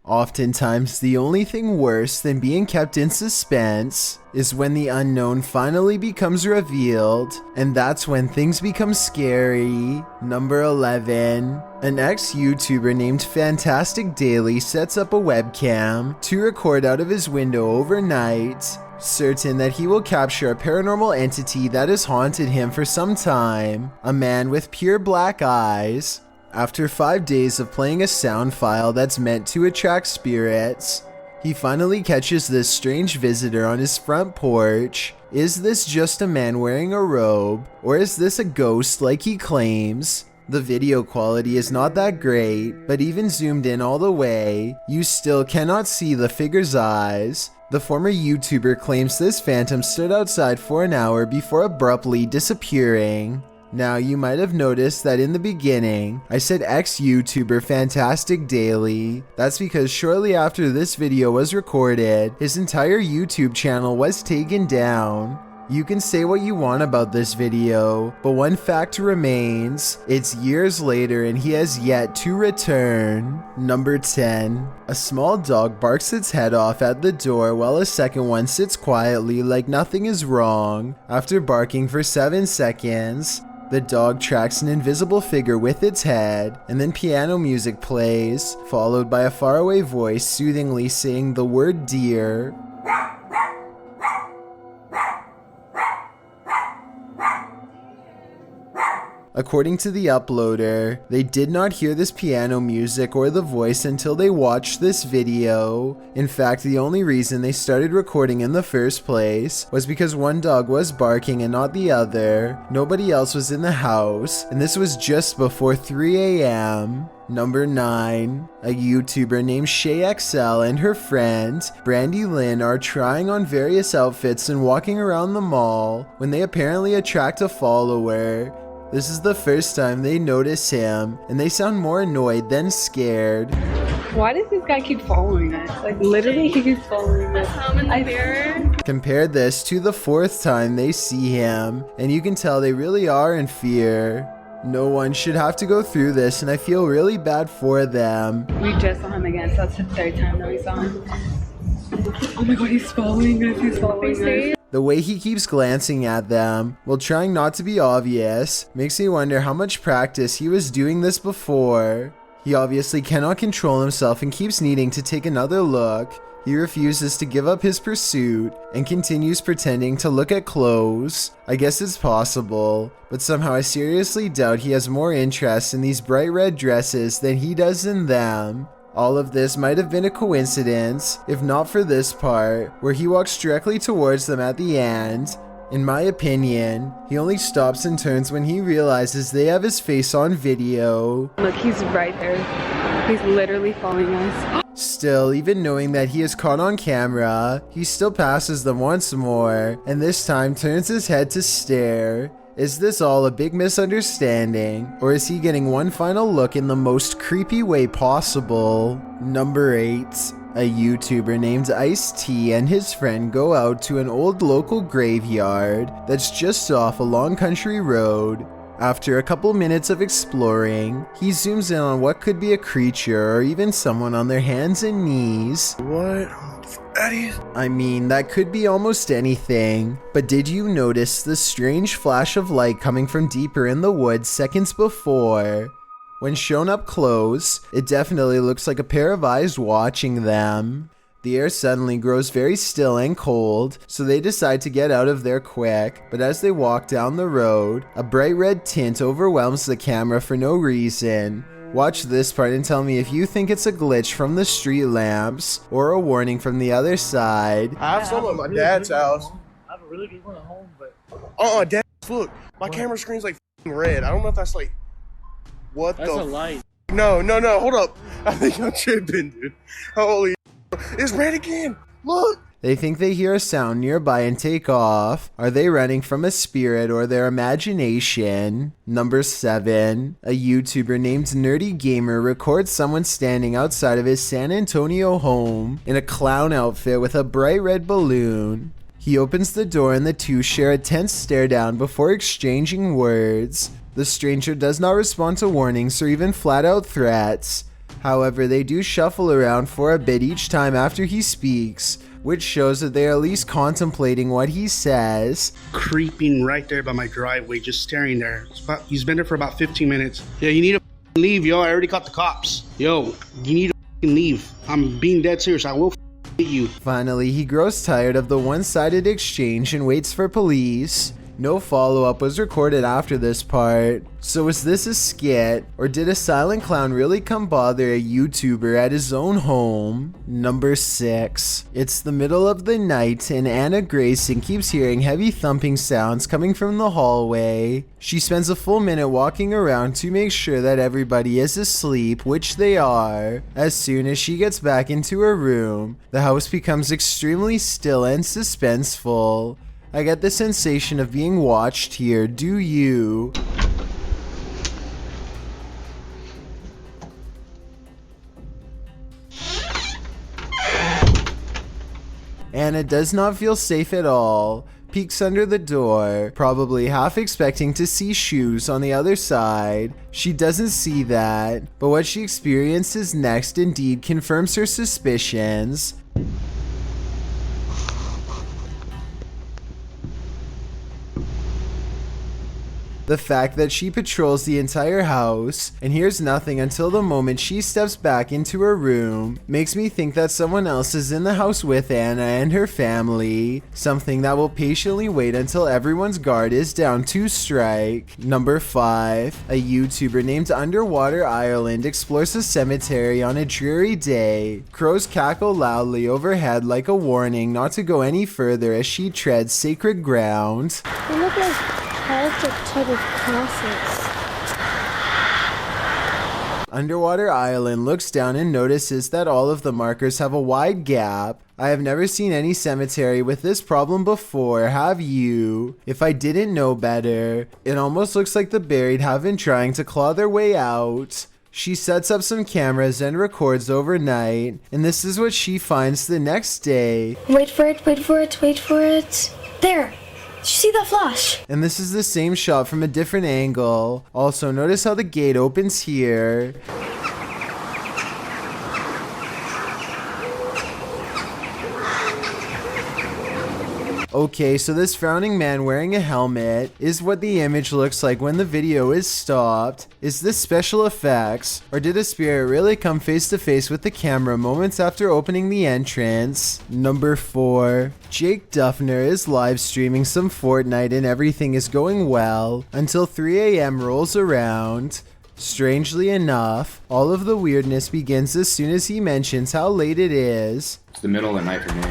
Oftentimes, the only thing worse than being kept in suspense is when the unknown finally becomes revealed, and that's when things become scary. Number 11. An ex-YouTuber named Fantastic Daily sets up a webcam to record out of his window overnight, certain that he will capture a paranormal entity that has haunted him for some time, a man with pure black eyes. After 5 days of playing a sound file that's meant to attract spirits, he finally catches this strange visitor on his front porch. Is this just a man wearing a robe, or is this a ghost like he claims? The video quality is not that great, but even zoomed in all the way, you still cannot see the figure's eyes. The former YouTuber claims this phantom stood outside for an hour before abruptly disappearing. Now, you might have noticed that in the beginning, I said ex-YouTuber Fantastic Daily. That's because shortly after this video was recorded, his entire YouTube channel was taken down. You can say what you want about this video, but one fact remains: it's years later and he has yet to return. Number 10. A small dog barks its head off at the door while a second one sits quietly like nothing is wrong. After barking for 7 seconds, the dog tracks an invisible figure with its head, and then piano music plays, followed by a faraway voice soothingly saying the word dear. According to the uploader, they did not hear this piano music or the voice until they watched this video. In fact, the only reason they started recording in the first place was because one dog was barking and not the other. Nobody else was in the house, and this was just before 3 a.m. Number 9. A YouTuber named ShayXL and her friend, Brandy Lynn, are trying on various outfits and walking around the mall when they apparently attract a follower. This is the first time they notice him, and they sound more annoyed than scared. Why does this guy keep following us? Like, literally, he keeps following us. I'm in the mirror. Compare this to the 4th time they see him, and you can tell they really are in fear. No one should have to go through this, and I feel really bad for them. We just saw him again, so that's the 3rd time that we saw him. Oh my god, he's following us, he's following us. The way he keeps glancing at them, while trying not to be obvious, makes me wonder how much practice he was doing this before. He obviously cannot control himself and keeps needing to take another look. He refuses to give up his pursuit and continues pretending to look at clothes. I guess it's possible, but somehow I seriously doubt he has more interest in these bright red dresses than he does in them. All of this might have been a coincidence, if not for this part, where he walks directly towards them at the end. In my opinion, he only stops and turns when he realizes they have his face on video. Look, he's right there. He's literally following us. Still, even knowing that he is caught on camera, he still passes them once more, and this time turns his head to stare. Is this all a big misunderstanding, or is he getting one final look in the most creepy way possible? Number 8. A YouTuber named Ice-T and his friend go out to an old local graveyard that's just off a long country road. After a couple minutes of exploring, he zooms in on what could be a creature or even someone on their hands and knees. What? I mean, that could be almost anything, but did you notice the strange flash of light coming from deeper in the woods seconds before? When shown up close, it definitely looks like a pair of eyes watching them. The air suddenly grows very still and cold, so they decide to get out of there quick, but as they walk down the road, a bright red tint overwhelms the camera for no reason. Watch this part and tell me if you think it's a glitch from the street lamps or a warning from the other side. I have some at my dad's house. I have a really good one at home, but... Dad, look. My camera screen's like red. I don't know if that's like... What that's a light. No, hold up. I think I'm tripping, dude. Holy it's red again. Look. They think they hear a sound nearby and take off. Are they running from a spirit or their imagination? Number 7. A YouTuber named Nerdy Gamer records someone standing outside of his San Antonio home in a clown outfit with a bright red balloon. He opens the door and the two share a tense stare down before exchanging words. The stranger does not respond to warnings or even flat out threats. However, they do shuffle around for a bit each time after he speaks, which shows that they are at least contemplating what he says. Creeping right there by my driveway, just staring there. He's been there for about 15 minutes. Yeah, you need to leave, yo. I already caught the cops. Yo, you need to leave. I'm being dead serious. I will hit you. Finally, he grows tired of the one-sided exchange and waits for police. No follow-up was recorded after this part. So was this a skit, or did a silent clown really come bother a YouTuber at his own home? Number 6. It's the middle of the night and Grayson keeps hearing heavy thumping sounds coming from the hallway. She spends a full minute walking around to make sure that everybody is asleep, which they are. As soon as she gets back into her room, the house becomes extremely still and suspenseful. I get the sensation of being watched here, do you? Anna does not feel safe at all, peeks under the door, probably half expecting to see shoes on the other side. She doesn't see that, but what she experiences next indeed confirms her suspicions. The fact that she patrols the entire house and hears nothing until the moment she steps back into her room makes me think that someone else is in the house with Anna and her family, something that will patiently wait until everyone's guard is down to strike. Number 5. A YouTuber named Underwater Ireland explores a cemetery on a dreary day. Crows cackle loudly overhead like a warning not to go any further as she treads sacred ground. They look like Celtic type of crosses. Underwater Island looks down and notices that all of the markers have a wide gap. I have never seen any cemetery with this problem before, have you? If I didn't know better, it almost looks like the buried have been trying to claw their way out. She sets up some cameras and records overnight, and this is what she finds the next day. Wait for it, wait for it, wait for it. There! Did you see that flash? And this is the same shot from a different angle. Also, notice how the gate opens here. Okay, so this frowning man wearing a helmet is what the image looks like when the video is stopped. Is this special effects, or did a spirit really come face to face with the camera moments after opening the entrance? Number 4. Jake Dufner is live streaming some Fortnite and everything is going well until 3 a.m. rolls around. Strangely enough, all of the weirdness begins as soon as he mentions how late it is. It's the middle of the night for me.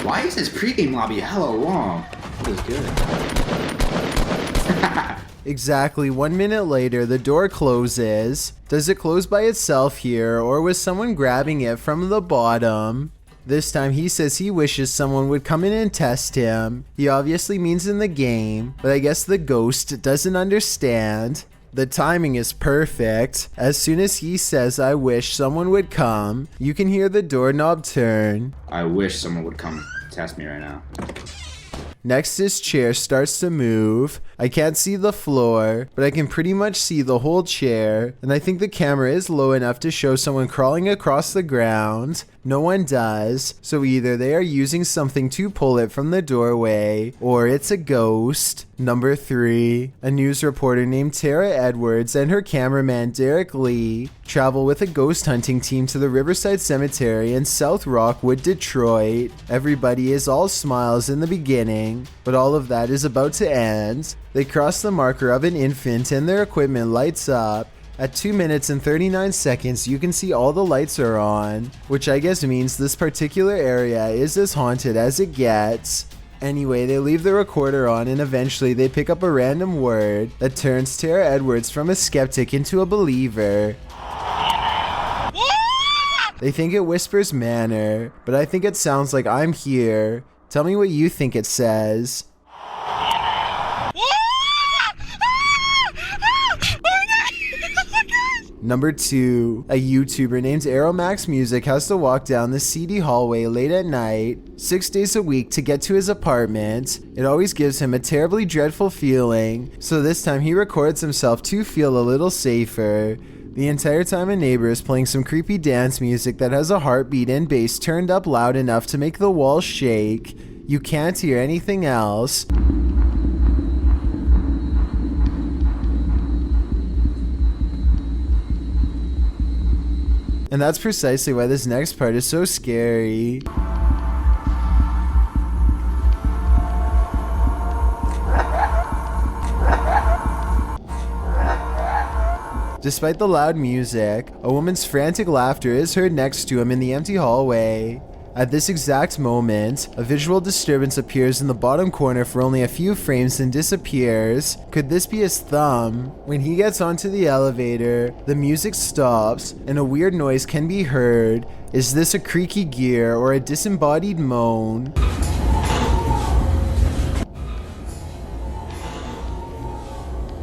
Why is this pregame lobby hella long? That is good. Exactly 1 minute later, the door closes. Does it close by itself here, or was someone grabbing it from the bottom? This time he says he wishes someone would come in and test him. He obviously means in the game, but I guess the ghost doesn't understand. The timing is perfect. As soon as he says, "I wish someone would come," you can hear the doorknob turn. I wish someone would come test me right now. Next, his chair starts to move. I can't see the floor, but I can pretty much see the whole chair, and I think the camera is low enough to show someone crawling across the ground. No one does, so either they are using something to pull it from the doorway, or it's a ghost. Number 3. A news reporter named Tara Edwards and her cameraman Derek Lee travel with a ghost hunting team to the Riverside Cemetery in South Rockwood, Detroit. Everybody is all smiles in the beginning, but all of that is about to end. They cross the marker of an infant and their equipment lights up. At 2 minutes and 39 seconds, you can see all the lights are on, which I guess means this particular area is as haunted as it gets. Anyway, they leave the recorder on and eventually they pick up a random word that turns Tara Edwards from a skeptic into a believer. They think it whispers manor, but I think it sounds like "I'm here." Tell me what you think it says. Number 2, a YouTuber named Arrowmax Music has to walk down the seedy hallway late at night, 6 days a week to get to his apartment. It always gives him a terribly dreadful feeling, so this time he records himself to feel a little safer. The entire time a neighbor is playing some creepy dance music that has a heartbeat and bass turned up loud enough to make the walls shake. You can't hear anything else. And that's precisely why this next part is so scary. Despite the loud music, a woman's frantic laughter is heard next to him in the empty hallway. At this exact moment, a visual disturbance appears in the bottom corner for only a few frames and disappears. Could this be his thumb? When he gets onto the elevator, the music stops and a weird noise can be heard. Is this a creaky gear or a disembodied moan?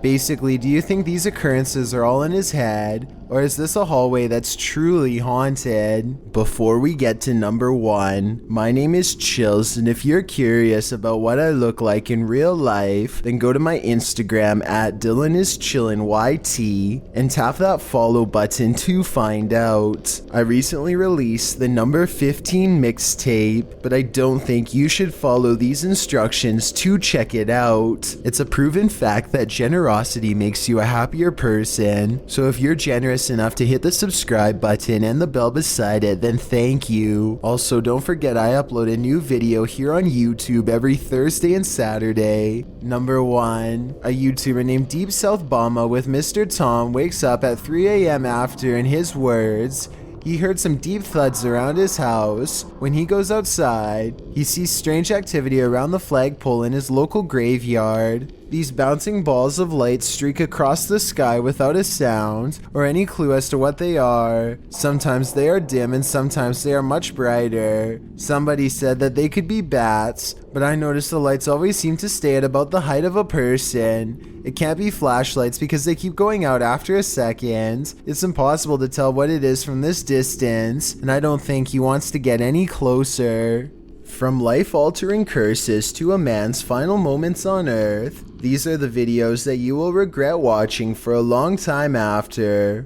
Basically, do you think these occurrences are all in his head, or is this a hallway that's truly haunted? Before we get to number 1, my name is Chills, and if you're curious about what I look like in real life, then go to my Instagram at DylanIsChillinYT and tap that follow button to find out. I recently released the number 15 mixtape, but I don't think you should follow these instructions to check it out. It's a proven fact that generosity makes you a happier person, so if you're generous enough to hit the subscribe button and the bell beside it, then thank you. Also, don't forget I upload a new video here on YouTube every Thursday and Saturday. Number 1, a YouTuber named Deep South Bama with Mr. Tom wakes up at 3 a.m. after, in his words, he heard some deep thuds around his house. When he goes outside, he sees strange activity around the flagpole in his local graveyard. These bouncing balls of light streak across the sky without a sound or any clue as to what they are. Sometimes they are dim and sometimes they are much brighter. Somebody said that they could be bats, but I noticed the lights always seem to stay at about the height of a person. It can't be flashlights because they keep going out after a second. It's impossible to tell what it is from this distance, and I don't think he wants to get any closer. From life-altering curses to a man's final moments on Earth, these are the videos that you will regret watching for a long time after.